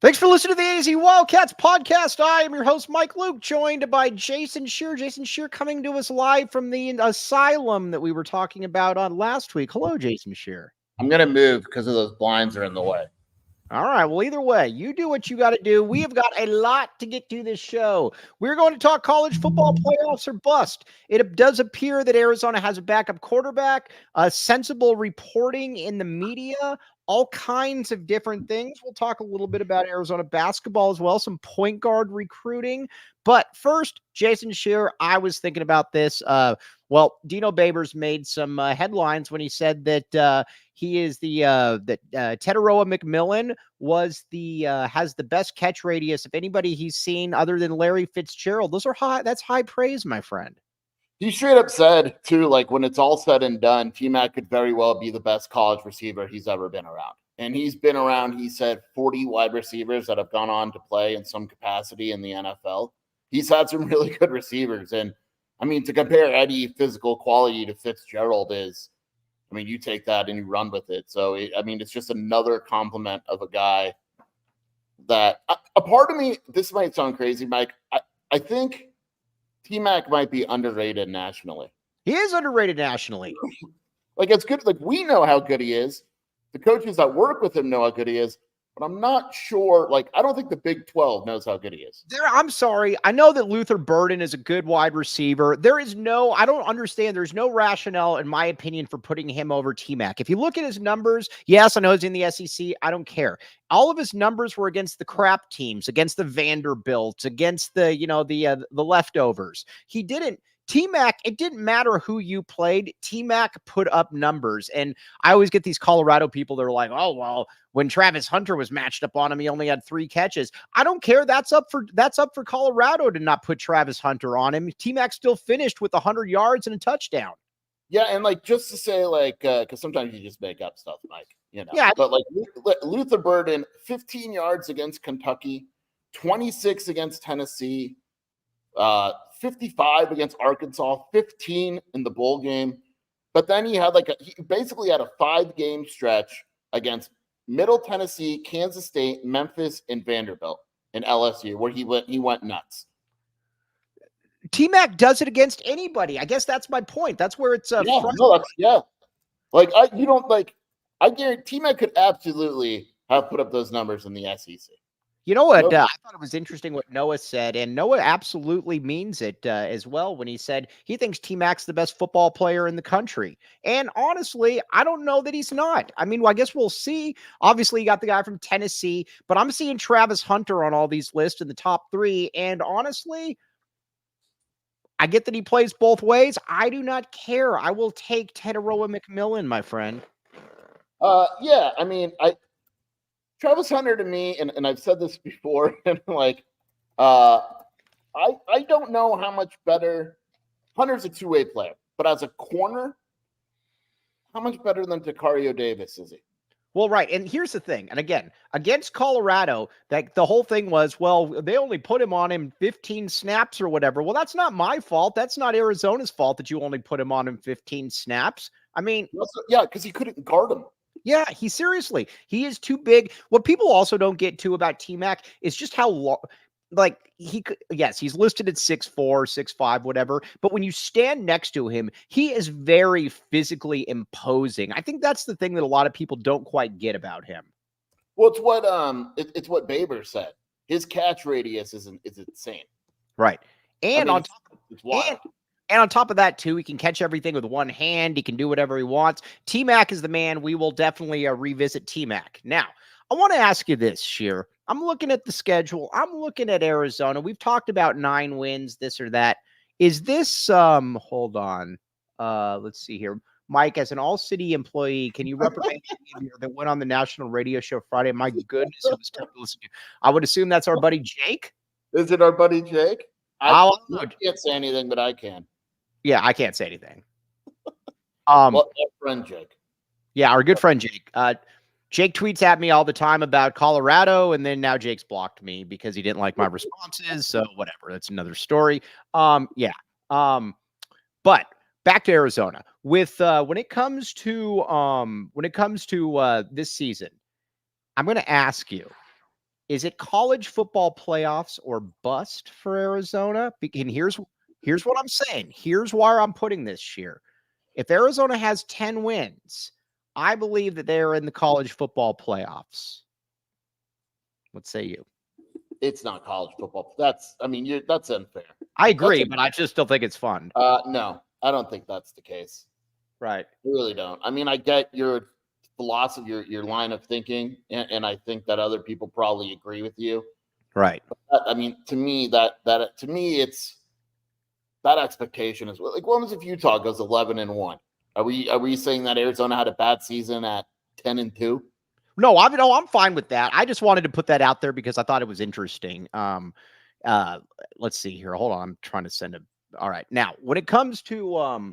Thanks for listening to the AZ Wildcats podcast. I am your host, Mike Luke, joined by Jason Shear. Jason Shear coming to us live from the asylum that we were talking about on last week. Hello, Jason Shear. I'm going to move because of those blinds are in the way. All right. Well, either way, you do what you got to do. We have got a lot to get to this show. We're going to talk college football playoffs or bust. It does appear that Arizona has a backup quarterback, sensible reporting in the media, all kinds of different things. We'll talk a little bit about Arizona basketball as well, some point guard recruiting. But first, Jason Shear, I was thinking about this. Dino Babers made some headlines when he said that he is that Teteroa McMillan was has the best catch radius of anybody he's seen other than Larry Fitzgerald. Those are high. That's high praise, my friend. He straight up said too, like when it's all said and done, T-Mac could very well be the best college receiver he's ever been around. And he's been around, he said, 40 wide receivers that have gone on to play in some capacity in the NFL. He's had some really good receivers. And I mean, to compare any physical quality to Fitzgerald you take that and you run with it. So, it's just another compliment of a guy that a part of me, this might sound crazy, Mike. I think T-Mac might be underrated nationally. He is underrated nationally. Like, it's good. Like, we know how good he is. The coaches that work with him know how good he is. But I'm not sure. Like, I don't think the Big 12 knows how good he is. I'm sorry. I know that Luther Burden is a good wide receiver. I don't understand. There's no rationale, in my opinion, for putting him over T-Mac. If you look at his numbers, yes, I know he's in the SEC. I don't care. All of his numbers were against the crap teams, against the Vanderbilts, against the leftovers. He didn't. T-Mac, it didn't matter who you played. T-Mac put up numbers. And I always get these Colorado people that are like, oh, well, when Travis Hunter was matched up on him, he only had 3 catches. I don't care. That's up for Colorado to not put Travis Hunter on him. T-Mac still finished with 100 yards and a touchdown. Yeah, and just to say, because sometimes you just make up stuff, Mike, Yeah. But Luther Burden, 15 yards against Kentucky, 26 against Tennessee, 55 against Arkansas, 15 in the bowl game. But then he basically had a 5-game stretch against Middle Tennessee, Kansas State, Memphis, and Vanderbilt and LSU, where he went nuts. T-Mac does it against anybody. I guess that's my point. That's where it's I guarantee T-Mac could absolutely have put up those numbers in the SEC. You know what? I thought it was interesting what Noah said, and Noah absolutely means it as well when he said he thinks T-Mac's the best football player in the country. And honestly, I don't know that he's not. I guess we'll see. Obviously, you got the guy from Tennessee, but I'm seeing Travis Hunter on all these lists in the top 3. And honestly, I get that he plays both ways. I do not care. I will take Teteroa McMillan, my friend. Travis Hunter to me, and I've said this before, and I don't know how much better. Hunter's a two-way player, but as a corner, how much better than Takario Davis is he? Well, right. And here's the thing. And again, against Colorado, that the whole thing was, well, they only put him on him 15 snaps or whatever. Well, that's not my fault. That's not Arizona's fault that you only put him on him 15 snaps. Because he couldn't guard him. Yeah, he is too big. What people also don't get to about T-Mac is just how long, he's listed at 6'4", 6'5", whatever. But when you stand next to him, he is very physically imposing. I think that's the thing that a lot of people don't quite get about him. Well, it's what Baber said. His catch radius is insane. Right. And on top of that, too, he can catch everything with one hand. He can do whatever he wants. T-Mac is the man. We will definitely revisit T-Mac. Now, I want to ask you this, Shear. I'm looking at the schedule. I'm looking at Arizona. We've talked about 9 wins, this or that. Is this, hold on. Let's see here. Mike, as an all-city employee, can you reprimand me that went on the national radio show Friday? My goodness, it was tough to listen to. I would assume that's our buddy Jake. Is it our buddy Jake? I can't say anything, but I can. Yeah, I can't say anything. Our friend Jake. Yeah, our good friend Jake. Jake tweets at me all the time about Colorado, and then now Jake's blocked me because he didn't like my responses. So whatever, that's another story. But back to Arizona. With when it comes to this season, I'm going to ask you: Is it college football playoffs or bust for Arizona? And here's what I'm saying. Here's why I'm putting this here. If Arizona has 10 wins, I believe that they're in the college football playoffs. What say you? It's not college football. That's unfair. I agree, but I just don't think it's fun. No, I don't think that's the case. Right. I really don't. I mean, I get your philosophy, your line of thinking, and I think that other people probably agree with you. Right. But I mean, to me, it's that expectation is like, what was if Utah goes 11-1? Are we saying that Arizona had a bad season at 10-2? No, I'm fine with that. I just wanted to put that out there because I thought it was interesting. Let's see here. Hold on. I'm trying to send a. All right. Now, when it comes to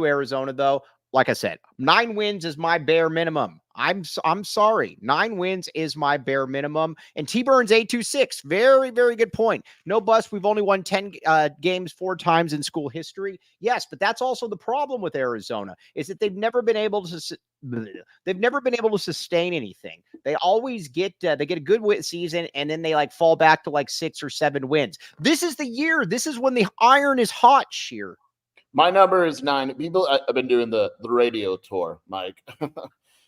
Arizona, though, like I said, 9 wins is my bare minimum. I'm sorry. 9 wins is my bare minimum. And T-Burns 826, very, very good point. No bust. We've only won 10 games 4 times in school history. Yes, but that's also the problem with Arizona is that they've never been able to sustain anything. They always get a good season and then they like fall back to like 6 or 7 wins. This is the year. This is when the iron is hot, Sheer. My number is 9. People, I've been doing the radio tour, Mike,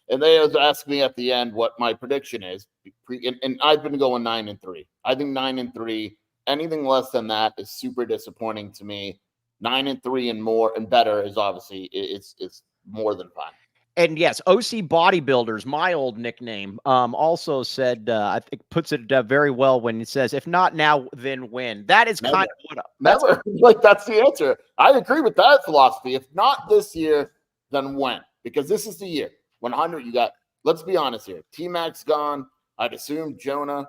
and they was asking me at the end what my prediction is, and I've been going 9-3. I think 9-3. Anything less than that is super disappointing to me. 9-3 and more and better is obviously it's more than fine. And yes, OC Bodybuilders, my old nickname, also said, I think puts it very well when it says, if not now, then when. That is kind of what that's the answer. I agree with that philosophy. If not this year, then when? Because this is the year. 100, you got, let's be honest here. T-Mac's gone. I'd assume Jonah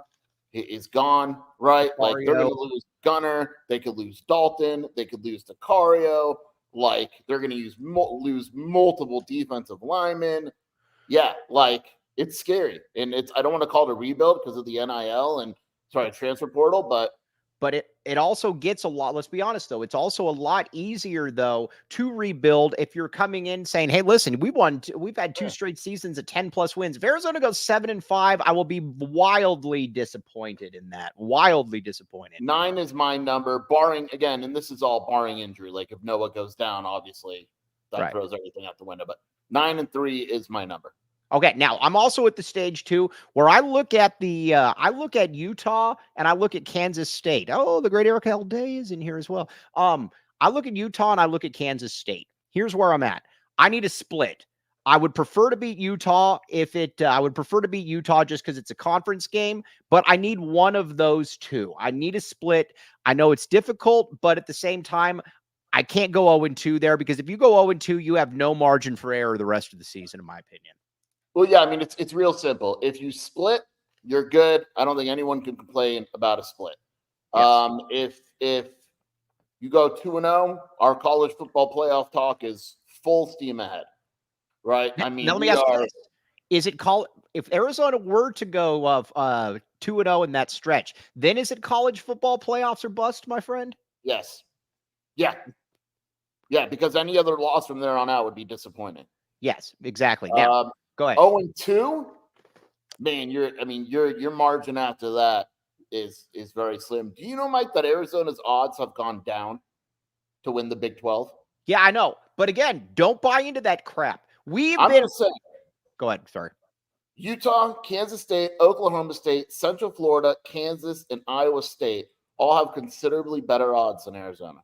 is gone, right? Like they're going to lose Gunner. They could lose Dalton. They could lose Decario. Like they're going to lose multiple defensive linemen. Yeah, like it's scary. And I don't want to call it a rebuild because of the NIL and transfer portal, but it also gets a lot. Let's be honest, though. It's also a lot easier, though, to rebuild if you're coming in saying, hey, listen, we've had 2 straight seasons of 10+ wins. If Arizona goes 7-5, I will be wildly disappointed in that. Wildly disappointed. 9 is my number, barring, again, and this is all barring injury. Like if Noah goes down, obviously that throws everything out the window. But 9-3 is my number. Okay, now I'm also at the stage 2 where I look at Utah and I look at Kansas State. Oh, the great Eric L. Day is in here as well. I look at Utah and I look at Kansas State. Here's where I'm at. I need a split. I would prefer to beat Utah I would prefer to beat Utah just because it's a conference game, but I need one of those 2. I need a split. I know it's difficult, but at the same time, I can't go 0-2 there because if you go 0-2, you have no margin for error the rest of the season, in my opinion. Well, yeah, I mean, it's real simple. If you split, you're good. I don't think anyone can complain about a split. Yes. If you go 2-0, our college football playoff talk is full steam ahead, right? I mean, now, let me ask you this. Is it if Arizona were to go 2-0 in that stretch, then is it college football playoffs or bust, my friend? Yes. Yeah. Yeah, because any other loss from there on out would be disappointing. Yes, exactly. Now, go ahead. 0-2, man, your margin after that is very slim. Do you know, Mike, that Arizona's odds have gone down to win the Big 12? Yeah, I know. But again, don't buy into that crap. Go ahead. Sorry. Utah, Kansas State, Oklahoma State, Central Florida, Kansas, and Iowa State all have considerably better odds than Arizona.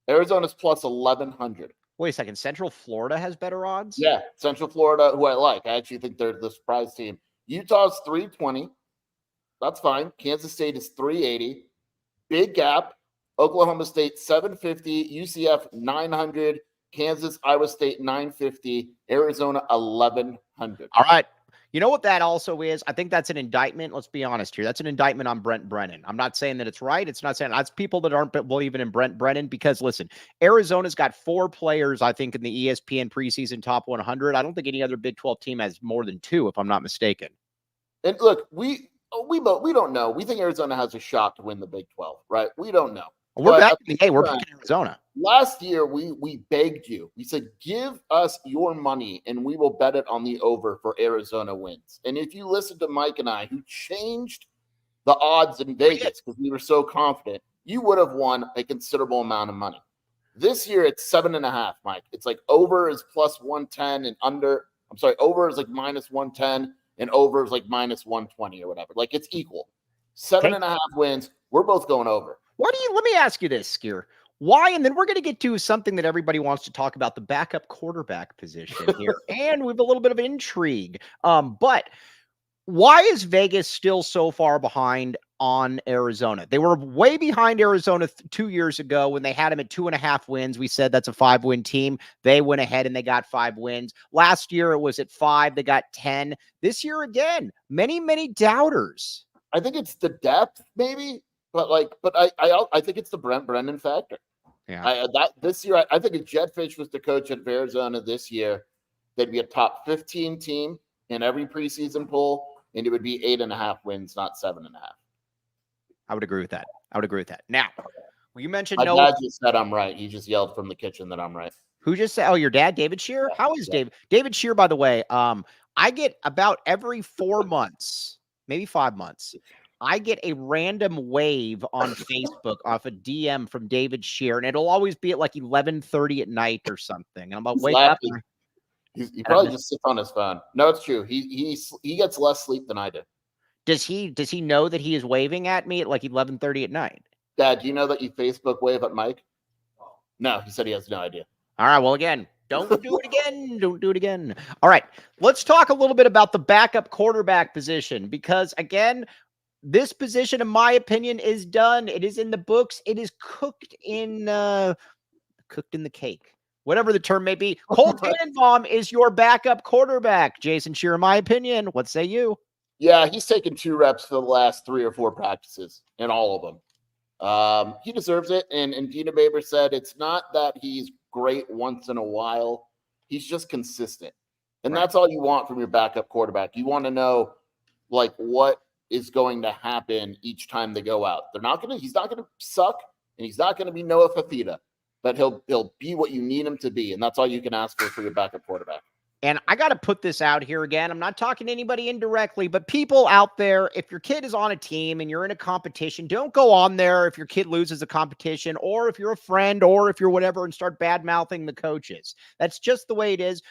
Arizona's plus 1,100. Wait a second. Central Florida has better odds? Yeah, Central Florida, who I like. I actually think they're the surprise team. Utah's 320. That's fine. Kansas State is 380. Big gap. Oklahoma State 750. UCF 900. Kansas, Iowa State 950. Arizona 1,100. All right. You know what that also is? I think that's an indictment. Let's be honest here. That's an indictment on Brent Brennan. I'm not saying that it's right. It's not saying that's people that aren't believing in Brent Brennan because, listen, Arizona's got 4 players, I think, in the ESPN preseason top 100. I don't think any other Big 12 team has more than 2, if I'm not mistaken. And look, we don't know. We think Arizona has a shot to win the Big 12, right? We don't know. We're back in the game. We're back in Arizona. Last year, we begged you. We said, give us your money and we will bet it on the over for Arizona wins. And if you listen to Mike and I, who changed the odds in Vegas because we were so confident, you would have won a considerable amount of money. This year, it's 7.5, Mike. It's like over is plus 110 and under. I'm sorry, over is like minus 110 and over is like minus 120 or whatever. Like it's equal. 7.5 wins. We're both going over. Let me ask you this, Skier. Why? And then we're going to get to something that everybody wants to talk about, the backup quarterback position here. And we have a little bit of intrigue. But why is Vegas still so far behind on Arizona? They were way behind Arizona 2 years ago when they had them at 2.5 wins. We said that's a 5-win team. They went ahead and they got 5 wins. Last year it was at 5. They got 10. This year again, many doubters. I think it's the depth, maybe. But I think it's the Brent Brennan factor. Yeah. This year, I think if Jetfish was the coach at Arizona this year, they'd be a top 15 team in every preseason poll, and it would be 8.5 wins, not 7.5. I would agree with that. Now, you mentioned my dad just said I'm right. He just yelled from the kitchen that I'm right. Who just said? Oh, your dad, David Shear. How is David Shear? By the way, I get about every 4 months, maybe 5 months. I get a random wave on Facebook off a DM from David Shear, and it'll always be at like 11:30 at night or something. And I'm like, wake up. He probably just sits on his phone. No, it's true. He gets less sleep than I do. Does he know that he is waving at me at like 11:30 at night? Dad, do you know that you Facebook wave at Mike? No, he said he has no idea. All right. Well, again, don't do it again. Don't do it again. All right. Let's talk a little bit about the backup quarterback position, because again, this position, in my opinion, is done. It is in the books. It is cooked in the cake, whatever the term may be. Cole Tannenbaum is your backup quarterback. Jason Shear, in my opinion, what say you? Yeah, he's taken 2 reps for the last 3 or 4 practices in all of them. He deserves it. And Dina Baber said it's not that he's great once in a while. He's just consistent. And that's all you want from your backup quarterback. You want to know, like, what is going to happen each time they go out. He's not gonna suck, and he's not gonna be Noah Fafita, but he'll be what you need him to be, and that's all you can ask for your backup quarterback. And I got to put this out here again. I'm not talking to anybody indirectly, but people out there, if your kid is on a team and you're in a competition, don't go on there if your kid loses a competition, or if you're a friend, or if you're whatever, and start bad-mouthing the coaches. That's just the way it is.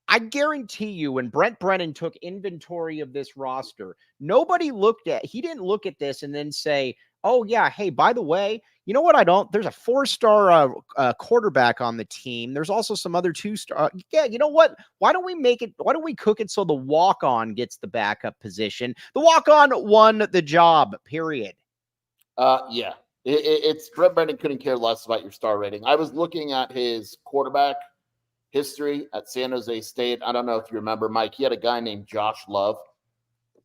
I guarantee you, when Brent Brennan took inventory of this roster, he didn't look at this and then say, oh yeah, hey, by the way, you know what? There's a 4-star quarterback on the team. There's also some other 2-star. Yeah, you know what? Why don't we cook it so the walk-on gets the backup position? The walk-on won the job, period. Yeah. It's Brent Brennan couldn't care less about your star rating. I was looking at his quarterback history at San Jose State. I don't know if you remember, Mike. He had a guy named Josh Love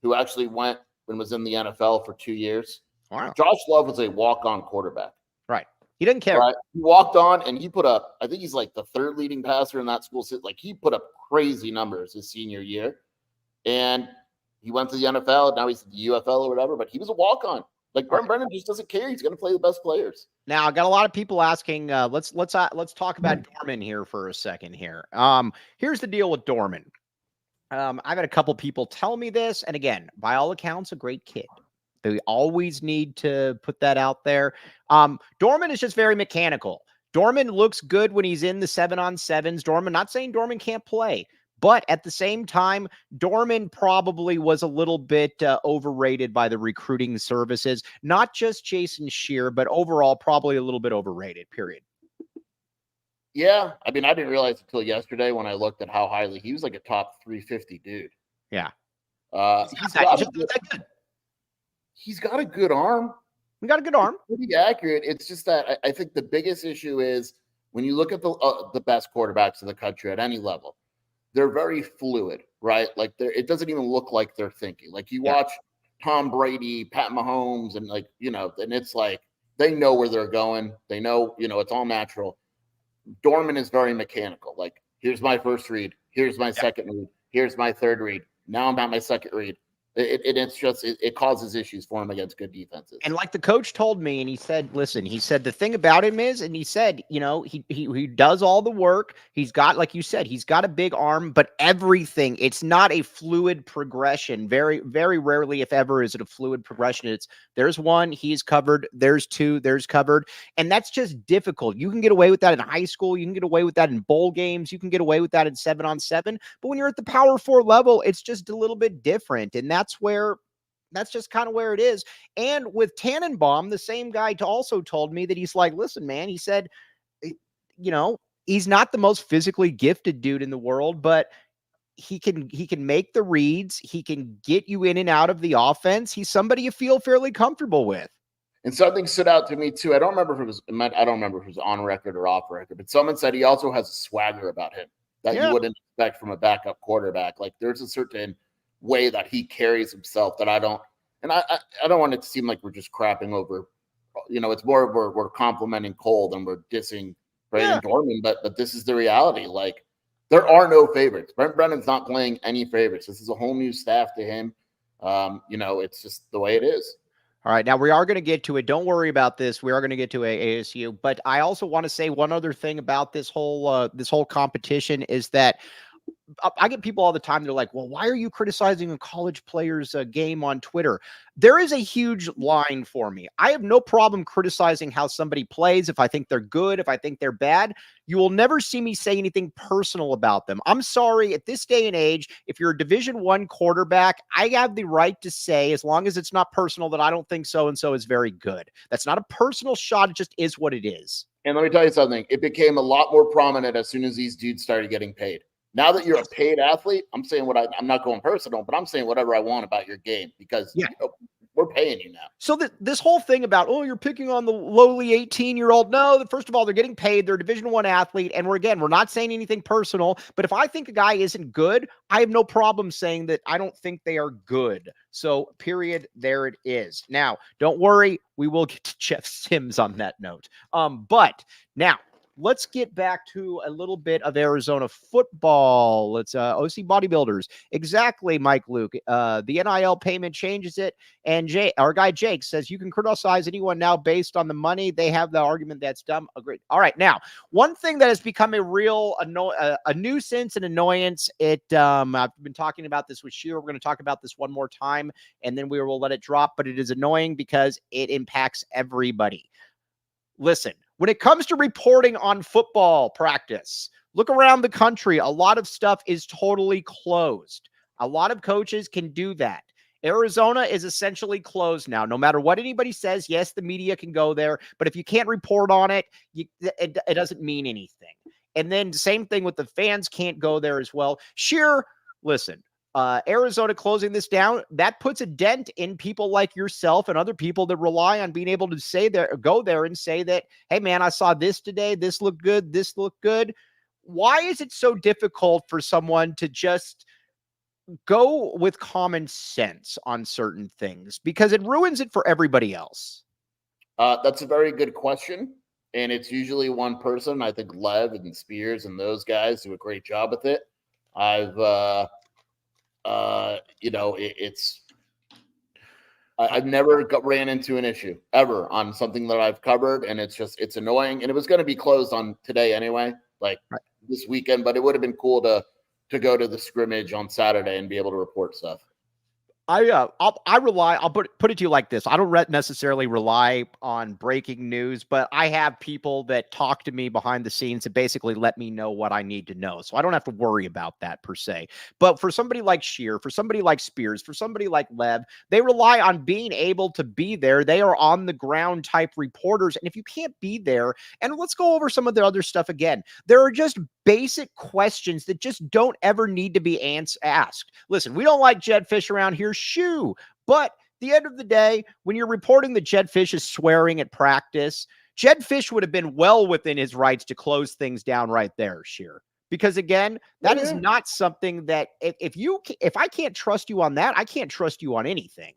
who actually went and was in the NFL for 2 years. Wow. Josh Love was a walk-on quarterback. Right. He didn't care. Right. He walked on and he put up, I think he's like the 3rd leading passer in that school. Like, he put up crazy numbers his senior year. And he went to the NFL. Now he's at the UFL or whatever, but he was a walk-on. Like, Brent Brennan just doesn't care. He's going to play the best players. Now, I got a lot of people asking. Let's talk about Dorman here for a second. Here, here's the deal with Dorman. I've had a couple people tell me this, and again, by all accounts, a great kid. They always need to put that out there. Dorman is just very mechanical. Dorman looks good when he's in the 7-on-7s. Dorman, not saying Dorman can't play, but at the same time, Dorman probably was a little bit overrated by the recruiting services. Not just Jason Shear, but overall probably a little bit overrated, period. Yeah. I mean, I didn't realize until yesterday when I looked at how highly he was, like a top 350 dude. Yeah. He's got a good arm. We got a good arm. Pretty accurate. It's just that I think the biggest issue is when you look at the best quarterbacks in the country at any level, they're very fluid, right? Like, it doesn't even look like they're thinking. Like, you watch Tom Brady, Pat Mahomes, and like, and it's like they know where they're going. They know, it's all natural. Dorman is very mechanical. Like, here's my first read. Here's my second read. Here's my third read. Now I'm at my second read. It causes issues for him against good defenses. And like the coach told me, and he said, listen, he said, the thing about him is, and he said, you know, he does all the work. He's got, like you said, he's got a big arm, but everything, it's not a fluid progression. Very, very rarely, if ever, is it a fluid progression. It's there's one, he's covered. There's two, there's covered. And that's just difficult. You can get away with that in high school. You can get away with that in bowl games. You can get away with that in 7-on-7. But when you're at the Power 4 level, it's just a little bit different. And that's just kind of where it is. And with Tannenbaum, the same guy also told me that he's like, listen, man, he said, you know, he's not the most physically gifted dude in the world, but he can make the reads. He can get you in and out of the offense. He's somebody you feel fairly comfortable with. And something stood out to me too. I don't remember if it was on record or off record, but someone said he also has a swagger about him that you wouldn't expect from a backup quarterback. Like there's a certain way that he carries himself that I don't want it to seem like we're just crapping over, you know, it's more we're complimenting Cole than we're dissing Brayden Dorman, but this is the reality. Like there are no favorites. Brent Brennan's not playing any favorites. This is a whole new staff to him. You know, it's just the way it is. All right, now we are going to get to it. Don't worry about this. We are going to get to ASU, but I also want to say one other thing about this whole competition is that I get people all the time. They're like, well, why are you criticizing a college player's game on Twitter? There is a huge line for me. I have no problem criticizing how somebody plays. If I think they're good, if I think they're bad, you will never see me say anything personal about them. I'm sorry, at this day and age, if you're a Division I quarterback, I have the right to say, as long as it's not personal, that I don't think so-and-so is very good. That's not a personal shot. It just is what it is. And let me tell you something. It became a lot more prominent as soon as these dudes started getting paid. Now that you're a paid athlete, I'm saying I'm not going personal, but I'm saying whatever I want about your game because you know, we're paying you now. So this whole thing about, oh, you're picking on the lowly 18-year-old. No, first of all, they're getting paid. They're a Division I athlete. And we're not saying anything personal. But if I think a guy isn't good, I have no problem saying that I don't think they are good. So period, there it is. Now, don't worry. We will get to Jeff Sims on that note. But now, let's get back to a little bit of Arizona football. Let's OC Bodybuilders. Exactly, Mike Luke. The NIL payment changes it. And our guy Jake says you can criticize anyone now based on the money. They have the argument that's dumb. Agreed. All right. Now, one thing that has become a real a nuisance and annoyance. I've been talking about this with Shearer. We're going to talk about this one more time, and then we will let it drop. But it is annoying because it impacts everybody. Listen, when it comes to reporting on football practice, look around the country. A lot of stuff is totally closed. A lot of coaches can do that. Arizona is essentially closed now. No matter what anybody says, yes, the media can go there, but if you can't report on it, it doesn't mean anything. And then same thing with the fans can't go there as well. Listen. Arizona closing this down, that puts a dent in people like yourself and other people that rely on being able to go there and say that, hey man, I saw this today. This looked good. This looked good. Why is it so difficult for someone to just go with common sense on certain things? Because it ruins it for everybody else. That's a very good question. And it's usually one person. I think Lev and Spears and those guys do a great job with it. I've never ran into an issue ever on something that I've covered, and it's annoying. And it was going to be closed on today anyway, this weekend, but it would have been cool to go to the scrimmage on Saturday and be able to report stuff. I'll put it to you like this. I don't necessarily rely on breaking news, but I have people that talk to me behind the scenes that basically let me know what I need to know. So I don't have to worry about that per se. But for somebody like Shear, for somebody like Spears, for somebody like Lev, they rely on being able to be there. They are on the ground type reporters. And if you can't be there, and let's go over some of the other stuff again, there are just basic questions that just don't ever need to be asked. Listen, we don't like Jedd Fisch around here. Shoo. But at the end of the day, when you're reporting that Jedd Fisch is swearing at practice, Jedd Fisch would have been well within his rights to close things down right there, Shear. Because again, that is not something that if I can't trust you on that, I can't trust you on anything.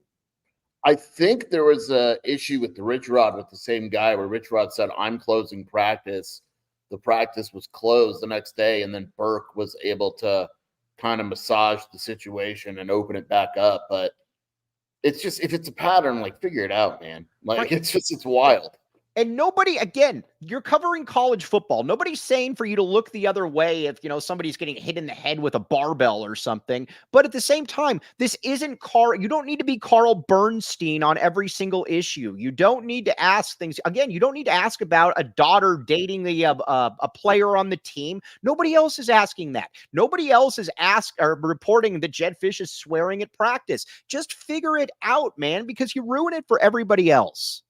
I think there was an issue with the Rich Rod with the same guy where Rich Rod said, I'm closing practice. The practice was closed the next day, and then Burke was able to kind of massage the situation and open it back up. But it's just, if it's a pattern, like, figure it out, man. Like, Right. it's wild. And nobody, again, you're covering college football. Nobody's saying for you to look the other way if, somebody's getting hit in the head with a barbell or something. But at the same time, this isn't you don't need to be Carl Bernstein on every single issue. You don't need to ask things. Again, you don't need to ask about a daughter dating a player on the team. Nobody else is asking that. Nobody else is reporting that Jedd Fisch is swearing at practice. Just figure it out, man, because you ruin it for everybody else.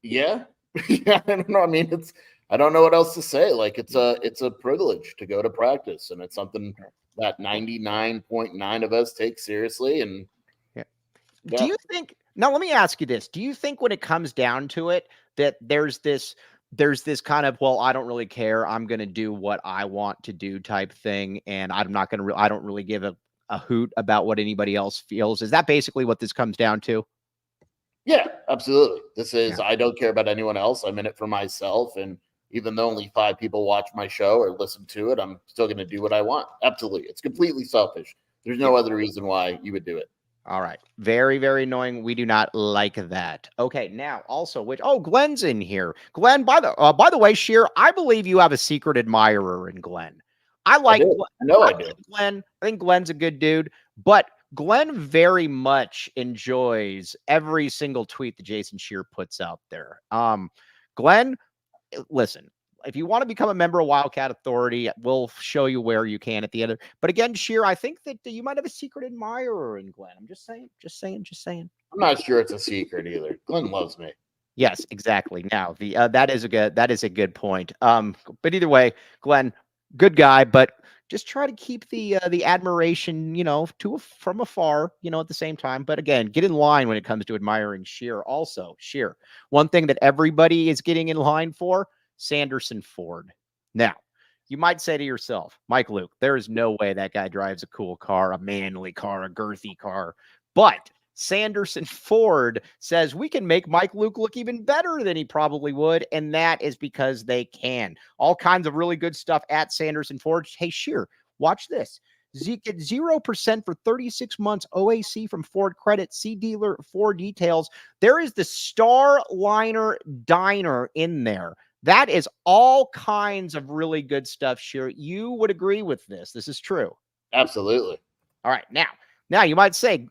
Yeah. Yeah, I don't know. I mean, I don't know what else to say. Like, it's a privilege to go to practice, and it's something that 99.9 of us take seriously. And yeah. Do you think, now let me ask you this, do you think when it comes down to it that there's this kind of, well, I don't really care, I'm going to do what I want to do type thing, and I'm not going to I don't really give a hoot about what anybody else feels? Is that basically what this comes down to? Yeah, absolutely. This is, I don't care about anyone else. I'm in it for myself. And even though only 5 people watch my show or listen to it, I'm still going to do what I want. Absolutely. It's completely selfish. There's no other reason why you would do it. All right. Very, very annoying. We do not like that. Okay. Now also, Glenn's in here. Glenn, by the way, Sheer, I believe you have a secret admirer in Glenn. I do. Glenn. I think Glenn's a good dude, but Glenn very much enjoys every single tweet that Jason Sheer puts out there. Glenn, listen, if you want to become a member of Wildcat Authority, we'll show you where you can at the end. But again, Sheer, I think that you might have a secret admirer in Glenn. I'm just saying. I'm not sure it's a secret either. Glenn loves me. Yes, exactly. Now, that is a good point. But either way, Glenn, good guy, but just try to keep the admiration, from afar, at the same time. But again, get in line when it comes to admiring Sheer. Also, Sheer, one thing that everybody is getting in line for, Sanderson Ford. Now, you might say to yourself, Mike Luke, there is no way that guy drives a cool car, a manly car, a girthy car. But Sanderson Ford says we can make Mike Luke look even better than he probably would, and that is because they can. All kinds of really good stuff at Sanderson Ford. Hey, Sheer, watch this. Get 0% for 36 months OAC from Ford Credit. See dealer for details. There is the Starliner Diner in there. That is all kinds of really good stuff, Sheer. You would agree with this. This is true. Absolutely. All right, now you might say,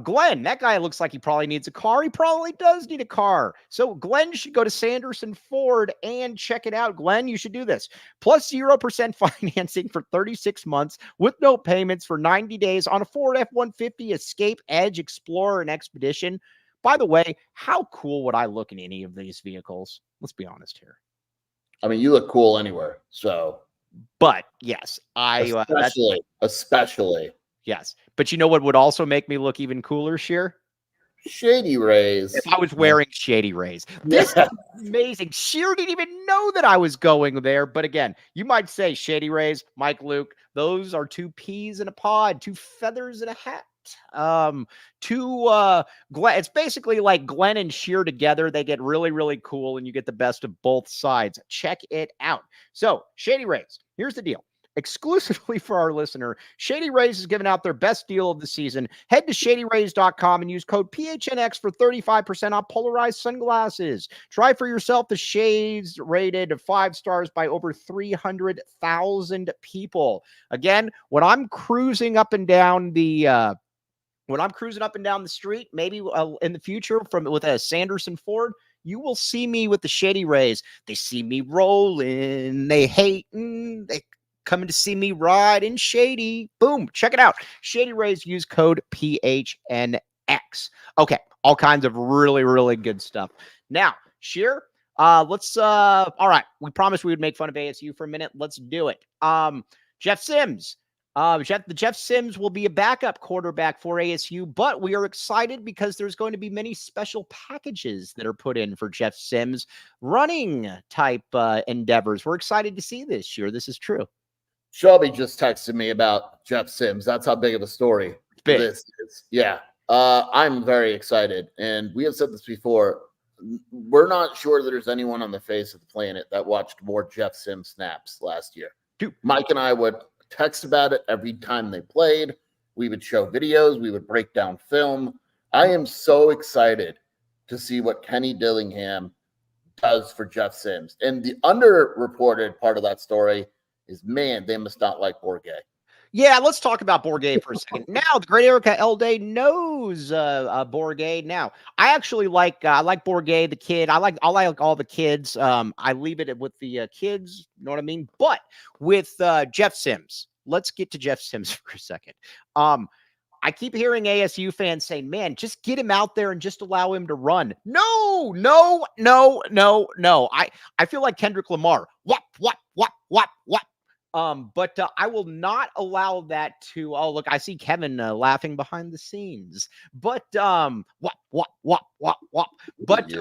Glenn, that guy looks like he probably needs a car. He probably does need a car. So Glenn should go to Sanderson Ford and check it out. Glenn, you should do this. Plus 0% financing for 36 months with no payments for 90 days on a Ford F-150, Escape, Edge, Explorer, and Expedition. By the way, how cool would I look in any of these vehicles? Let's be honest here. I mean, you look cool anywhere. So, but yes, especially. Yes. But you know what would also make me look even cooler, Sheer? Shady Rays. If I was wearing Shady Rays. This is amazing. Sheer didn't even know that I was going there. But again, you might say Shady Rays, Mike Luke, those are 2 peas in a pod, 2 feathers in a hat. Glenn, it's basically like Glenn and Sheer together. They get really, really cool, and you get the best of both sides. Check it out. So, Shady Rays, here's the deal. Exclusively for our listener, Shady Rays is giving out their best deal of the season. Head to shadyrays.com and use code PHNX for 35% off polarized sunglasses. Try for yourself the shades rated 5 stars by over 300,000 people. Again, when I'm cruising up and down the street, maybe in the future with a Sanderson Ford, you will see me with the Shady Rays. They see me rolling, they hating, they coming to see me ride in Shady. Boom. Check it out. Shady Rays, use code PHNX. Okay. All kinds of really, really good stuff. Now, Sheer, let's all right. We promised we would make fun of ASU for a minute. Let's do it. Jeff Sims. Jeff Sims will be a backup quarterback for ASU, but we are excited because there's going to be many special packages that are put in for Jeff Sims running type endeavors. We're excited to see this year. This is true. Shelby just texted me about Jeff Sims. That's how big of a story this is. Yeah. I'm very excited. And we have said this before. We're not sure that there's anyone on the face of the planet that watched more Jeff Sims snaps last year. Dude. Mike and I would text about it every time they played. We would show videos. We would break down film. I am so excited to see what Kenny Dillingham does for Jeff Sims. And the underreported part of that story is, man, they must not like Bourget. Yeah, let's talk about Bourget for a second. Now, the great Erica Elday knows Bourget. Now, I actually like Bourget, the kid. I like all the kids. I leave it with the kids. You know what I mean? But with Jeff Sims, let's get to Jeff Sims for a second. I keep hearing ASU fans saying, man, just get him out there and just allow him to run. No. I feel like Kendrick Lamar. What? But I will not allow that to. Oh, look, I see Kevin laughing behind the scenes. But what? But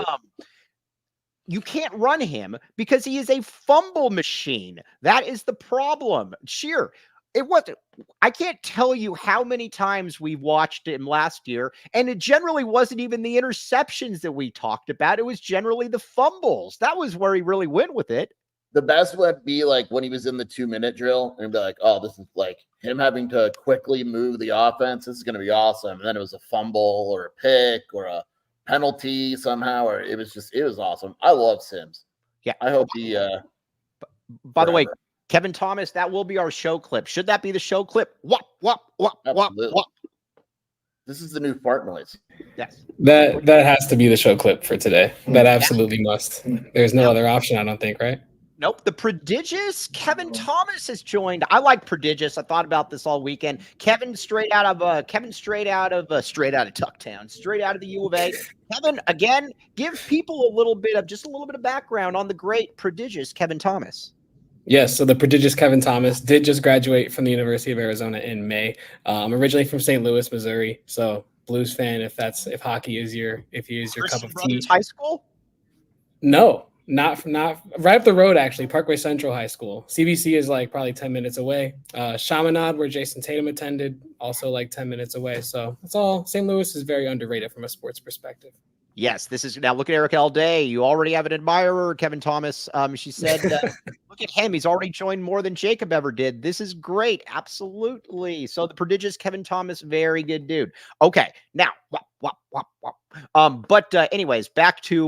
you can't run him because he is a fumble machine. That is the problem. Sure, it wasn't. I can't tell you how many times we've watched him last year, and it generally wasn't even the interceptions that we talked about. It was generally the fumbles. That was where he really went with it. The best would be like when he was in the 2-minute drill and be like, oh, this is like him having to quickly move the offense. This is going to be awesome. And then it was a fumble or a pick or a penalty somehow, or it was awesome. I love Sims. Yeah. I hope he, by the way, Kevin Thomas, that will be our show clip. Should that be the show clip? What? This is the new fart noise. Yes. That has to be the show clip for today. That absolutely must. There's no other option, I don't think, right? Nope. The prodigious Kevin Thomas has joined. I like prodigious. I thought about this all weekend. Kevin straight out of Tucktown, straight out of the U of A. Kevin, again, give people a little bit of background on the great prodigious Kevin Thomas. Yes, so the prodigious Kevin Thomas did just graduate from the University of Arizona in May. I'm originally from St. Louis, Missouri. So Blues fan, if hockey is your cup of tea. High school? No. Not right up the road, actually. Parkway Central High School. CBC is like probably 10 minutes away. Chaminade, where Jason Tatum attended, also like 10 minutes away. So it's all. St. Louis is very underrated from a sports perspective. Yes, this is now. Look at Erica Elday. You already have an admirer, Kevin Thomas. She said, "Look at him. He's already joined more than Jacob ever did. This is great. Absolutely." So the prodigious Kevin Thomas, very good dude. Okay, now, anyways, back to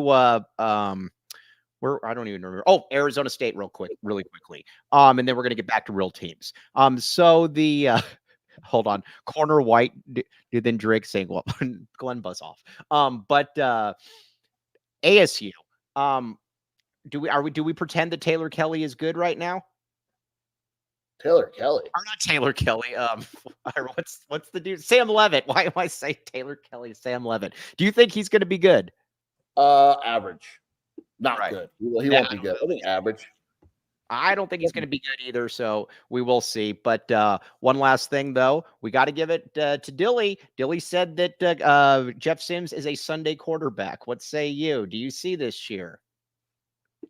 where I don't even remember. Oh, Arizona State, really quickly. And then we're gonna get back to real teams. So the hold on, Corner White, then Drake saying, "Well, Glenn buzz off." But ASU, do we pretend that Taylor Kelly is good right now? Taylor Kelly, or not Taylor Kelly? What's the dude? Sam Levitt. Why am I saying Taylor Kelly? Sam Levitt. Do you think he's going to be good? Average. Not right. Good. He won't be good. I think average. I don't think he's going to be good either, so we will see. But one last thing, though, we got to give it to Dilly. Dilly said that Jeff Sims is a Sunday quarterback. What say you? Do you see this year?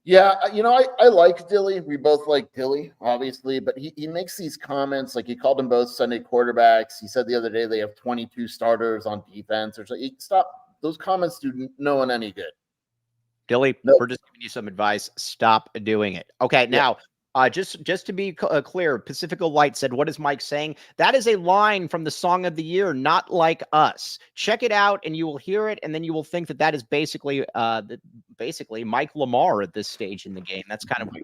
Yeah, I like Dilly. We both like Dilly, obviously, but he makes these comments, like he called them both Sunday quarterbacks. He said the other day they have 22 starters on defense. Or so. Stop. Those comments do no one any good. Dilly, nope. We're just giving you some advice. Stop doing it. Okay, now, just to be clear, Pacifico Light said, "What is Mike saying?" That is a line from the Song of the Year, Not Like Us. Check it out, and you will hear it, and then you will think that is basically Mike Lamar at this stage in the game. That's kind of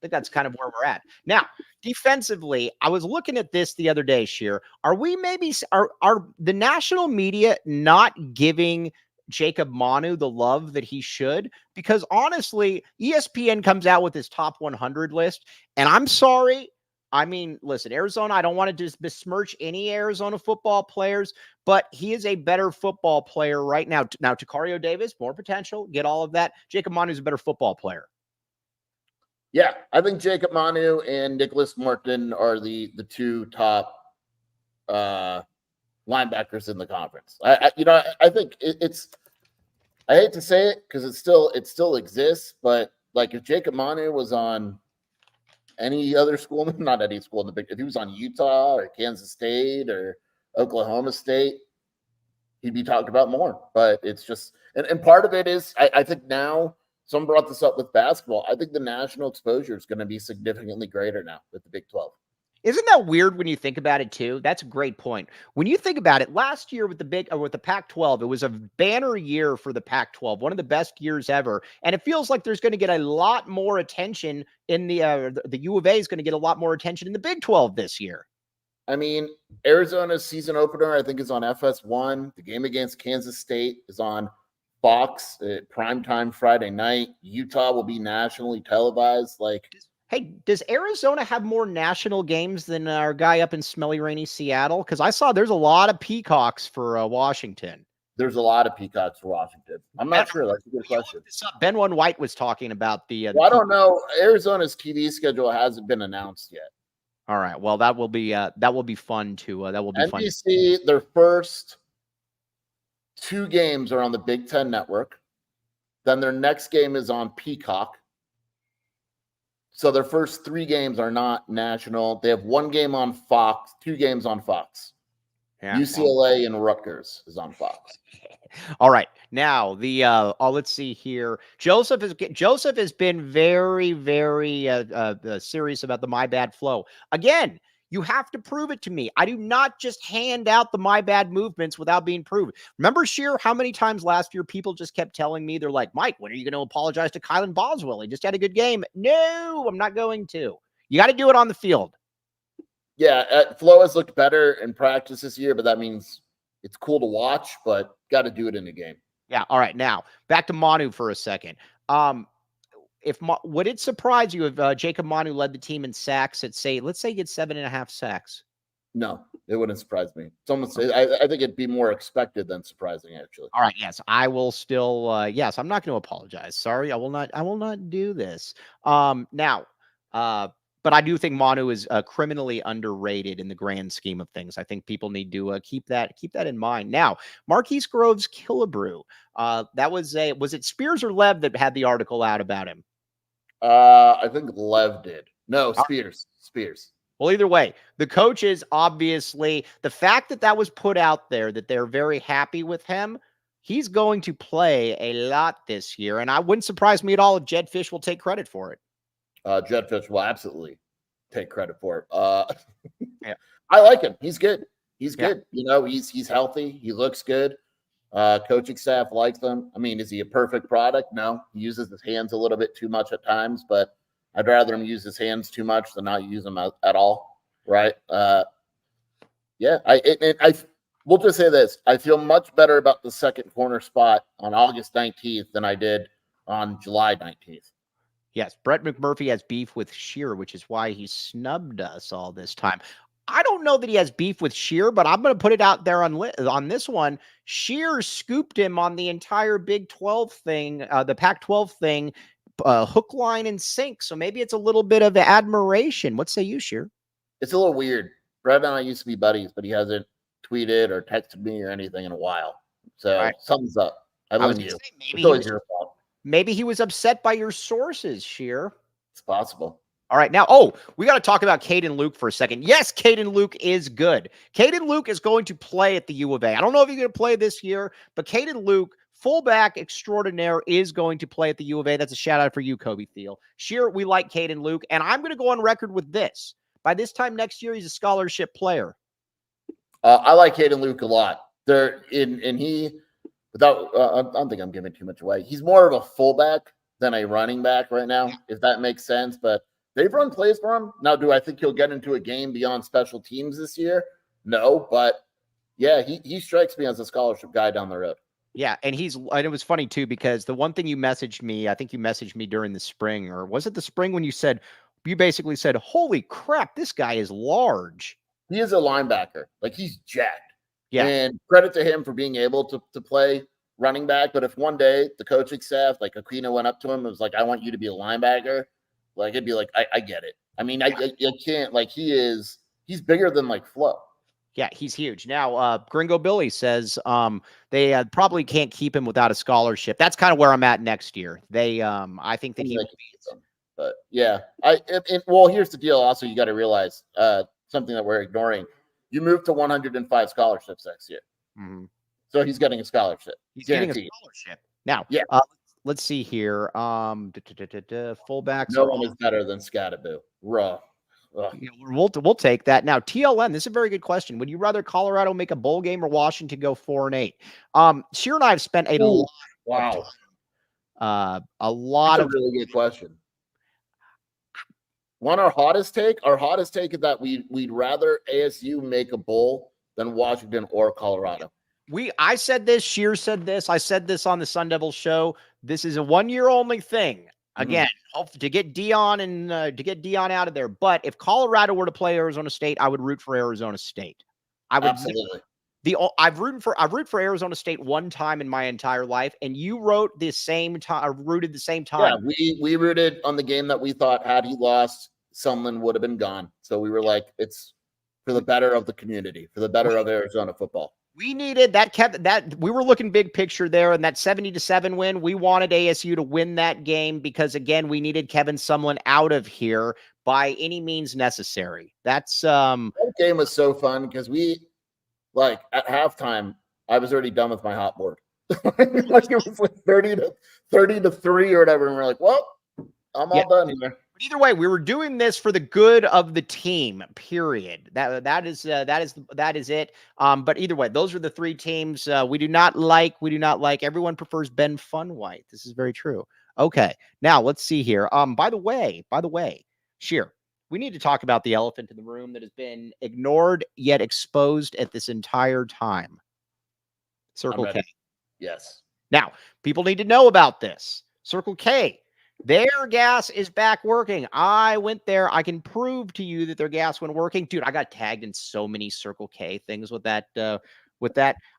that's kind of where we're at now. Defensively, I was looking at this the other day. Sheer, are the national media not giving Jacob Manu the love that he should? Because honestly, ESPN comes out with his top 100 list, and I'm sorry. I mean, listen, Arizona, I don't want to just besmirch any Arizona football players, but he is a better football player right now. Now, Takario Davis, more potential, get all of that. Jacob Manu is a better football player. Yeah, I think Jacob Manu and Nicholas Morton are the two top linebackers in the conference. I think it's. I hate to say it because it still exists, but like if Jacob Manu was on any other school, not any school in the Big, if he was on Utah or Kansas State or Oklahoma State, he'd be talked about more. But it's just, and part of it is I think now someone brought this up with basketball. I think the national exposure is going to be significantly greater now with the Big 12. Isn't that weird when you think about it too? That's a great point. When you think about it, last year with the Pac-12, it was a banner year for the Pac-12, one of the best years ever. And it feels like there's going to get a lot more attention in the U of A is going to get a lot more attention in the Big 12 this year. I mean, Arizona's season opener, I think, is on FS1. The game against Kansas State is on Fox at primetime Friday night. Utah will be nationally televised. Hey, does Arizona have more national games than our guy up in smelly, rainy Seattle? Because I saw there's a lot of peacocks for Washington. There's a lot of peacocks for Washington. I'm not sure. That's a good question. Ben One White was talking about the. I don't know. Arizona's TV schedule hasn't been announced yet. All right. Well, that will be fun to. That will be fun. NBC, their first 2 games are on the Big Ten Network. Then their next game is on Peacock. So their first 3 games are not national. They have 1 game on Fox, 2 games on Fox. Yeah, UCLA and Rutgers is on Fox. All right. Now let's see here. Joseph has been very, very serious about the My Bad flow. Again, you have to prove it to me. I do not just hand out the My Bad movements without being proven. Remember, Sheer, how many times last year people just kept telling me, they're like, Mike, when are you going to apologize to Kylan Boswell? He just had a good game. No, I'm not going to. You got to do it on the field. Yeah, Flo has looked better in practice this year, but that means it's cool to watch, but got to do it in the game. Yeah. All right. Now back to Manu for a second. Would it surprise you if Jacob Manu led the team in sacks at let's say he gets 7.5 sacks? No, it wouldn't surprise me. It's almost, I think it'd be more expected than surprising, actually. All right. Yes, I will still. Yes, I'm not going to apologize. Sorry, I will not do this. Now, but I do think Manu is criminally underrated in the grand scheme of things. I think people need to keep that in mind. Now, Marquise Groves Killebrew. That was it Spears or Lev that had the article out about him? I think Lev did. No, Spears. Spears. Well, either way, the coaches, obviously, the fact that was put out there, that they're very happy with him, he's going to play a lot this year. And I wouldn't surprise me at all if Jed Fish will take credit for it. Jed Fish will absolutely take credit for it. Yeah. I like him. He's good. He's good. You know, he's healthy. He looks good. Coaching staff likes him. I mean, is he a perfect product? No. He uses his hands a little bit too much at times, but I'd rather him use his hands too much than not use them at all. Right. Yeah. We'll just say this. I feel much better about the second corner spot on August 19th than I did on July 19th. Yes, Brett McMurphy has beef with Shear, which is why he snubbed us all this time. I don't know that he has beef with Shear, but I'm going to put it out there on this one. Shear scooped him on the entire Big 12 thing, the Pac-12 thing, hook, line, and sink. So maybe it's a little bit of admiration. What say you, Shear? It's a little weird. Brett and I used to be buddies, but he hasn't tweeted or texted me or anything in a while. So something's up. I blame you. It's always your fault. Maybe he was upset by your sources, Sheer. It's possible. All right. Now, we got to talk about Kayden Luke for a second. Yes, Kayden Luke is good. Kayden Luke is going to play at the U of A. I don't know if he's going to play this year, but Kayden Luke, fullback extraordinaire, is going to play at the U of A. That's a shout out for you, Kobe Thiel. Sheer, we like Kayden Luke, and I'm going to go on record with this. By this time next year, he's a scholarship player. I like Kayden Luke a lot. I don't think I'm giving too much away. He's more of a fullback than a running back right now, if that makes sense. But they've run plays for him. Now, do I think he'll get into a game beyond special teams this year? No, but yeah, he strikes me as a scholarship guy down the road. Yeah, and it was funny too, because the one thing you messaged me, I think you messaged me during the spring, or was it the spring when you basically said, holy crap, this guy is large. He is a linebacker. Like, he's jacked. Yeah. And credit to him for being able to play running back. But if one day the coaching staff, like Aquino, went up to him and was like, I want you to be a linebacker, like, it'd be like, I get it. I mean, I can't, like, he's bigger than like Flo. Yeah, he's huge. Now, Gringo Billy says they probably can't keep him without a scholarship. That's kind of where I'm at next year. I think that he will be. But yeah, well, here's the deal. Also, you got to realize something that we're ignoring. You move to 105 scholarships next year. Mm-hmm. So he's getting a scholarship. He's getting a scholarship. Now, let's see here. Fullbacks. No one is better than Scattaboo. Raw. We'll take that. Now, TLN, this is a very good question. Would you rather Colorado make a bowl game or Washington go 4-8? Sheer and I have spent a lot wow. a That's lot a of really good question. Our hottest take is that we'd rather ASU make a bowl than Washington or Colorado. I said this, Sheer said this, I said this on the Sun Devil show. This is a 1-year only thing. Again, to get Dion and to get Dion out of there. But if Colorado were to play Arizona State, I would root for Arizona State. I would absolutely. I've rooted for Arizona State one time in my entire life, and you wrote the same time, rooted the same time. Yeah, we rooted on the game that we thought had he lost, Sumlin would have been gone. So we were like, it's for the better of the community, for the better of Arizona football. We needed that we were looking big picture there, and that 70-7 win. We wanted ASU to win that game because again, we needed Kevin Sumlin out of here by any means necessary. That's that game was so fun because we like at halftime, I was already done with my hot board. Like it was like 30 to 3 or whatever, and we're like, well, I'm all done here. But either way, we were doing this for the good of the team, period. That is it. But either way, those are the three teams we do not like. Everyone prefers Ben Funwhite. This is very true. Okay. Now let's see here. By the way, Sheer, we need to talk about the elephant in the room that has been ignored yet exposed at this entire time. Circle K. Yes. Now, people need to know about this. Circle K. Their gas is back working. I went there. I can prove to you that their gas went working. Dude, I got tagged in so many Circle K things with that.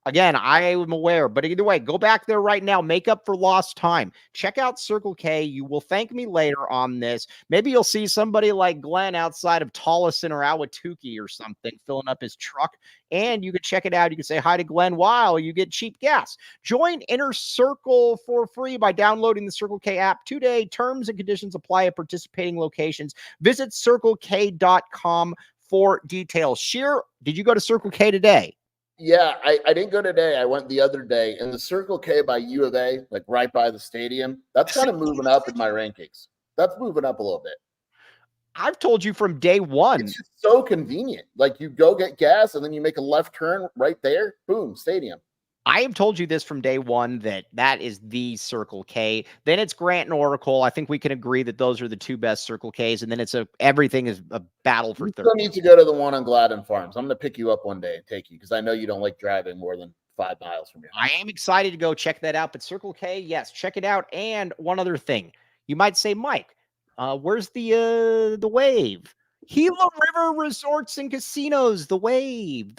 Again, I am aware. But either way, go back there right now. Make up for lost time. Check out Circle K. You will thank me later on this. Maybe you'll see somebody like Glenn outside of Tolleson or Ahwatukee or something filling up his truck. And you can check it out. You can say hi to Glenn while you get cheap gas. Join Inner Circle for free by downloading the Circle K app today. Terms and conditions apply at participating locations. Visit CircleK.com for details. Sheer, did you go to Circle K today? Yeah, I didn't go today. I went the other day. And the Circle K by U of A, like right by the stadium, that's kind of moving up in my rankings. That's moving up a little bit. I've told you from day one. It's just so convenient. Like you go get gas and then you make a left turn right there. Boom, stadium. I have told you this from day one that is the Circle K. Then it's Grant and Oracle. I think we can agree that those are the two best Circle Ks. And then everything is a battle for third. You still need to go to the one on Gladden Farms. I'm going to pick you up one day and take you because I know you don't like driving more than 5 miles from here. I am excited to go check that out. But Circle K, yes, check it out. And one other thing, you might say, Mike, where's the wave? Gila River Resorts and Casinos, the wave.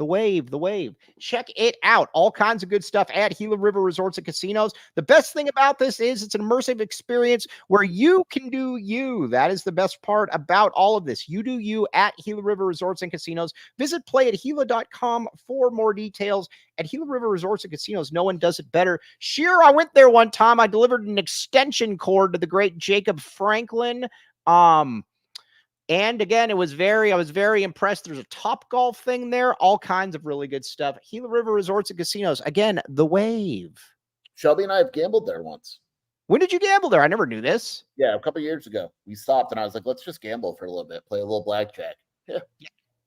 Check it out. All kinds of good stuff at Gila River Resorts and Casinos. The best thing about this is it's an immersive experience where you can do you. That is the best part about all of this. You do you at Gila River Resorts and Casinos. Visit playathila.com for more details. At Gila River Resorts and Casinos, no one does it better. Sheer, I went there one time. I delivered an extension cord to the great Jacob Franklin. And again, I was very impressed. There's a Top Golf thing there, all kinds of really good stuff. Gila River Resorts and Casinos. Again, the wave. Shelby and I have gambled there once. When did you gamble there? I never knew this. Yeah, a couple of years ago. We stopped and I was like, let's just gamble for a little bit, play a little blackjack. Yeah.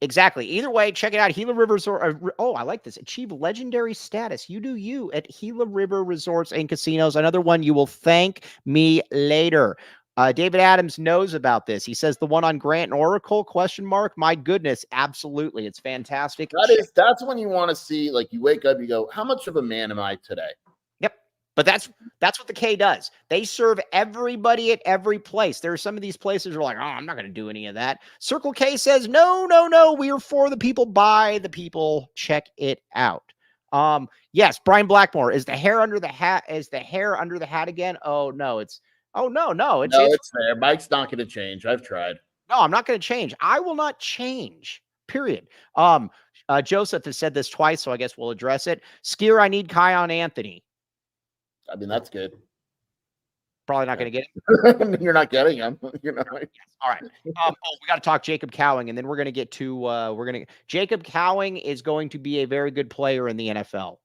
Exactly. Either way, check it out. Gila River Resort. I like this. Achieve legendary status. You do you at Gila River Resorts and Casinos. Another one you will thank me later. David Adams knows about this. He says the one on Grant and Oracle, ? My goodness, absolutely. It's fantastic. That's when you want to see, like you wake up, you go, how much of a man am I today? Yep. But that's what the K does. They serve everybody at every place. There are some of these places who are like, oh, I'm not going to do any of that. Circle K says, no. We are for the people, by the people. Check it out. Yes, Brian Blackmore. Is the hair under the hat again? Oh, no, it's there. Mike's not going to change. I've tried. No, I'm not going to change. I will not change. Period. Joseph has said this twice, so I guess we'll address it. Skier, I need Kion Anthony. I mean, that's good. Probably not going to get him. You're not getting him. You know. Yes. All right. We got to talk Jacob Cowing, and then we're going to get to Jacob Cowing is going to be a very good player in the NFL.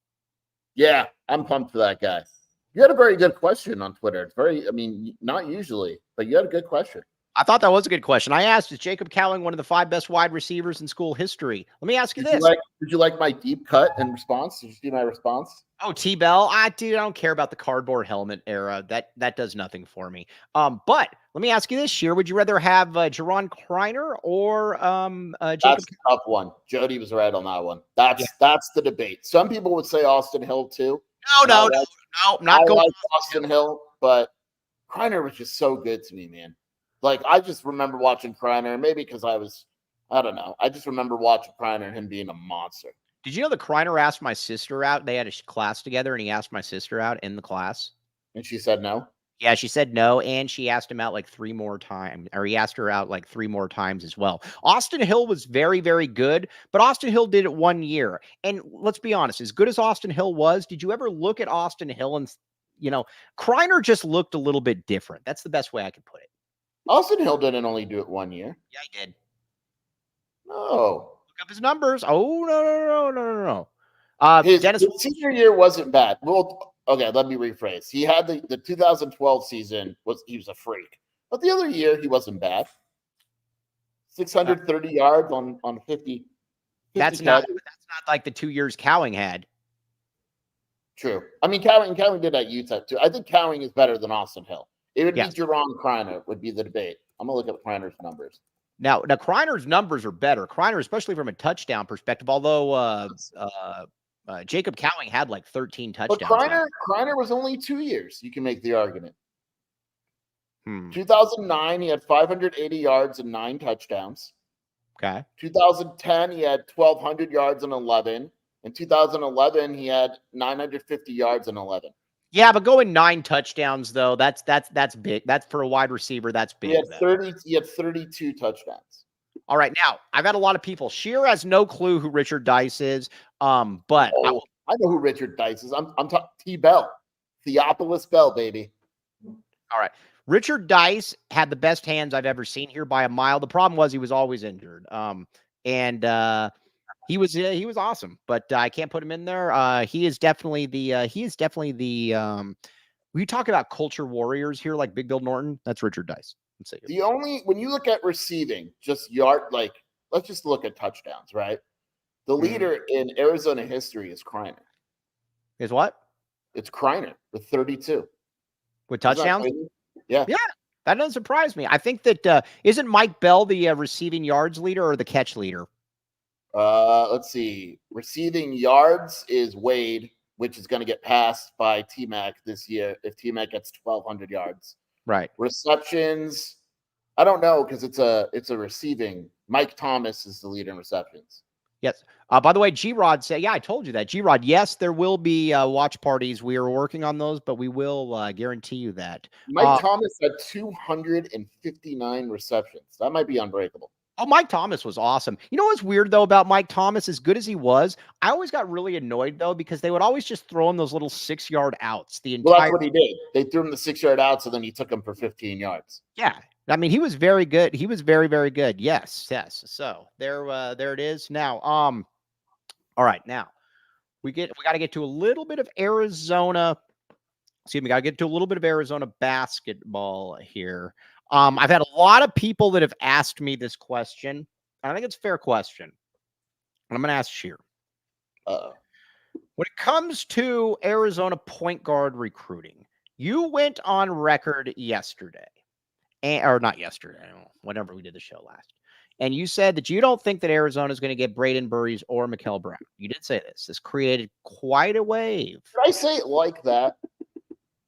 Yeah, I'm pumped for that guy. You had a very good question on Twitter. It's not usually, but you had a good question. I thought that was a good question. I asked, is Jacob Cowing one of the 5 best wide receivers in school history? Let me ask you this. Did you like my deep cut and response? Did you see my response? Oh, T-Bell. Dude, I don't care about the cardboard helmet era. That does nothing for me. But let me ask you this year. Would you rather have Jerron Kreiner or Jacob? That's a tough one. Jody was right on that one. That's the debate. Some people would say Austin Hill too. No, not going. Like Austin Hill, but Kreiner was just so good to me, man. Like, I just remember watching Kreiner, maybe because I don't know. I just remember watching Kreiner and him being a monster. Did you know that Kreiner asked my sister out? They had a class together, and he asked my sister out in the class. And she said no? Yeah, she said no, and she asked him out like 3 more times, or he asked her out like 3 more times as well. Austin Hill was very, very good, but Austin Hill did it 1 year. And let's be honest, as good as Austin Hill was, did you ever look at Austin Hill and, Kreiner just looked a little bit different. That's the best way I could put it. Austin Hill didn't only do it 1 year. Yeah, he did. No. Look up his numbers. Oh, no. His Dennis senior year wasn't bad. Well, okay, let me rephrase. He had the 2012 season, he was a freak. But the other year, he wasn't bad. 630 yards on 50. That's not like the 2 years Cowing had. True. I mean, Cowing did at Utah too. I think Cowing is better than Austin Hill. It would be Jerron Kreiner would be the debate. I'm going to look at Kreiner's numbers. Now Kreiner's numbers are better. Kreiner, especially from a touchdown perspective, although Jacob Cowing had like 13 touchdowns. But Kreiner was only 2 years. You can make the argument. 2009, he had 580 yards and 9 touchdowns. Okay. 2010, he had 1,200 yards and 11. In 2011, he had 950 yards and 11. Yeah, but going 9 touchdowns though, that's big. That's for a wide receiver. That's big. He had 32 touchdowns. All right, now I've had a lot of people. Sheer has no clue who Richard Dice is. But I know who Richard Dice is. I'm talking T Bell, Theophilus Bell, baby. All right, Richard Dice had the best hands I've ever seen here by a mile. The problem was he was always injured. He was awesome, but I can't put him in there. He is definitely the we talk about culture warriors here, like Big Bill Norton. That's Richard Dice. Let's see. When you look at receiving, just let's just look at touchdowns, right? The leader in Arizona history is Kreiner. Is what? It's Kreiner with 32. With touchdowns? Yeah. Yeah. That doesn't surprise me. I think that isn't Mike Bell the receiving yards leader or the catch leader? Let's see. Receiving yards is Wade, which is going to get passed by T-Mac this year if T-Mac gets 1,200 yards. Right. Receptions, I don't know because it's a receiving. Mike Thomas is the leader in receptions. Yes. By the way, G-Rod said, yeah, I told you that. G-Rod, yes, there will be watch parties. We are working on those, but we will guarantee you that. Mike Thomas had 259 receptions. That might be unbreakable. Oh, Mike Thomas was awesome. You know what's weird, though, about Mike Thomas? As good as he was, I always got really annoyed, though, because they would always just throw him those little 6-yard outs. Well, that's what he did. They threw him the 6-yard outs, and then he took him for 15 yards. Yeah. I mean, he was very good. He was very, very good. Yes. So there it is. Now, all right. Now we got to get to a little bit of Arizona. Excuse me. Got to get to a little bit of Arizona basketball here. I've had a lot of people that have asked me this question. I think it's a fair question. And I'm going to ask Sheer. When it comes to Arizona point guard recruiting, you went on record yesterday, or not yesterday, whenever we did the show last, and you said that you don't think that Arizona is going to get Braden Burries or Mikel Brown. You did say this. This created quite a wave. Did I say it like that?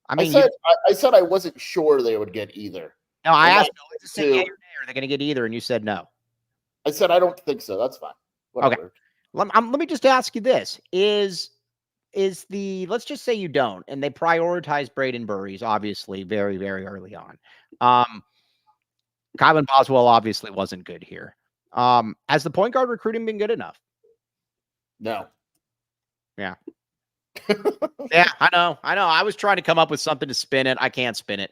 I mean, I said I wasn't sure they would get either. No, I asked, say yay or nay, are they going to get either? And you said no. I said I don't think so. That's fine. Whatever. Okay. Let me just ask you this. Let's just say you don't, and they prioritize Braden Burries, obviously, very, very early on. Kylan Boswell obviously wasn't good here. Has the point guard recruiting been good enough? No. Yeah. Yeah, I know. I was trying to come up with something to spin it. I can't spin it.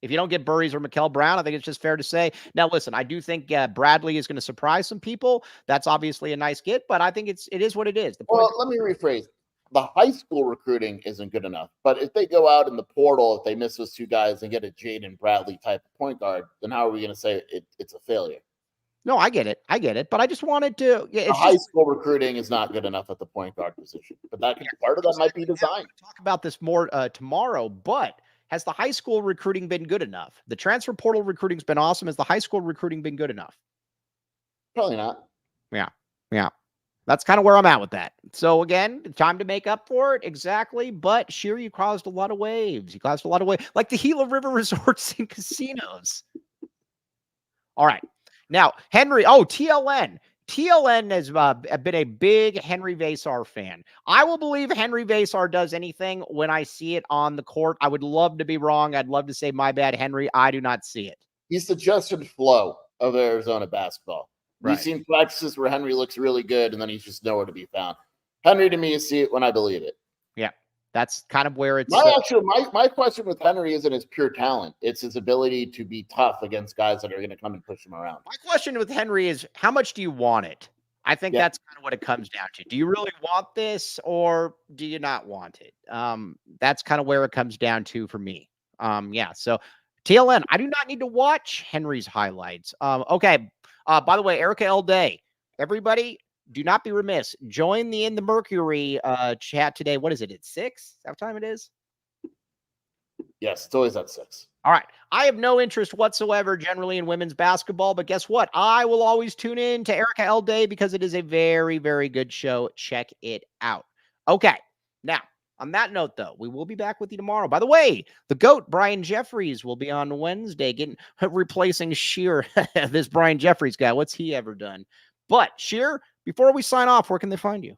If you don't get Burries or Mikel Brown, I think it's just fair to say. Now, listen, I do think Bradley is going to surprise some people. That's obviously a nice get, but I think it is what it is. Well, let me rephrase. the high school recruiting isn't good enough. But if they go out in the portal, if they miss those two guys and get a Jaden Bradley type of point guard, then how are we going to say it's a failure? No, I get it. But I just wanted to. Yeah, it's high school recruiting is not good enough at the point guard position. But part of that might be design. We'll talk about this more tomorrow. But has the high school recruiting been good enough? The transfer portal recruiting's been awesome. Has the high school recruiting been good enough? Probably not. Yeah. That's kind of where I'm at with that. So again, time to make up for it. Exactly. But Sheer, you caused a lot of waves. Like the Gila River resorts and casinos. All right. Now, Henry. Oh, TLN. TLN has been a big Henry Vasar fan. I will believe Henry Vasar does anything when I see it on the court. I would love to be wrong. I'd love to say my bad, Henry. I do not see it. He's the Justin Flo of Arizona basketball. Right. We've seen practices where Henry looks really good, and then he's just nowhere to be found. Henry, to me, is see it when I believe it. Yeah, that's kind of where it's. My question with Henry isn't his pure talent; it's his ability to be tough against guys that are going to come and push him around. My question with Henry is, how much do you want it? I think that's kind of what it comes down to. Do you really want this, or do you not want it? That's kind of where it comes down to for me. Yeah. So TLN, I do not need to watch Henry's highlights. Okay. By the way, Erica L. Day, everybody, do not be remiss. Join the In the Mercury chat today. What is it? It's 6? Is that what time it is? Yes, it's always at 6. All right. I have no interest whatsoever generally in women's basketball, but guess what? I will always tune in to Erica L. Day because it is a very, very good show. Check it out. Okay. Now, on that note, though, we will be back with you tomorrow. By the way, the GOAT, Brian Jeffries, will be on Wednesday, replacing Sheer. This Brian Jeffries guy, what's he ever done? But, Sheer, before we sign off, where can they find you?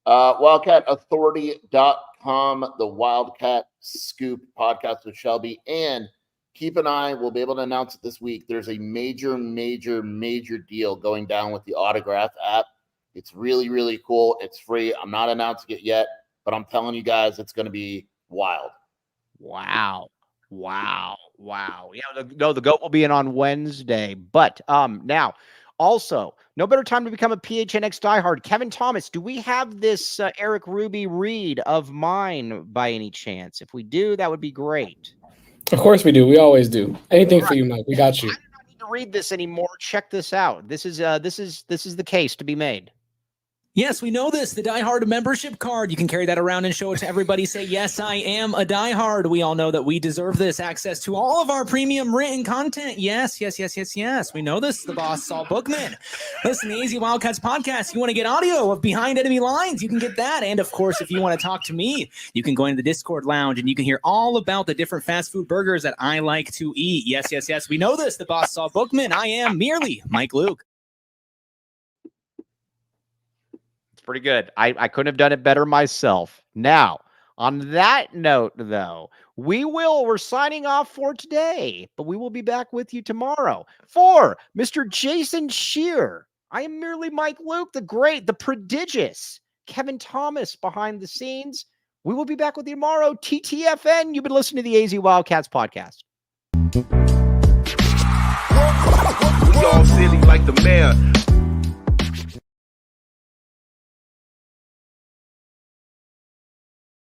WildcatAuthority.com, the Wildcat Scoop podcast with Shelby. And keep an eye. We'll be able to announce it this week. There's a major deal going down with the Autograph app. It's really, really cool. It's free. I'm not announcing it yet, but I'm telling you guys, it's going to be wild. Wow. Yeah, the GOAT will be in on Wednesday. But now, also, no better time to become a PHNX diehard. Kevin Thomas, do we have this Eric Ruby read of mine by any chance? If we do, that would be great. Of course we do. We always do. Anything for you, Mike. We got you. I do not need to read this anymore. Check this out. This is the case to be made. Yes, we know this. The Die Hard membership card. You can carry that around and show it to everybody. Say, yes, I am a Die Hard. We all know that we deserve this. Access to all of our premium written content. Yes. We know this. The boss, Saul Bookman. Listen, the AZ Wildcats podcast. You want to get audio of Behind Enemy Lines? You can get that. And, of course, if you want to talk to me, you can go into the Discord lounge and you can hear all about the different fast food burgers that I like to eat. Yes. We know this. The boss, Saul Bookman. I am merely Mike Luke. Pretty good. I couldn't have done it better myself. Now, on that note, though, we're signing off for today, but we will be back with you tomorrow. For Mr. Jason Sheer, I am merely Mike Luke, the great, the prodigious Kevin Thomas behind the scenes. We will be back with you tomorrow. TTFN, you've been listening to the AZ Wildcats podcast. We all silly like the mayor.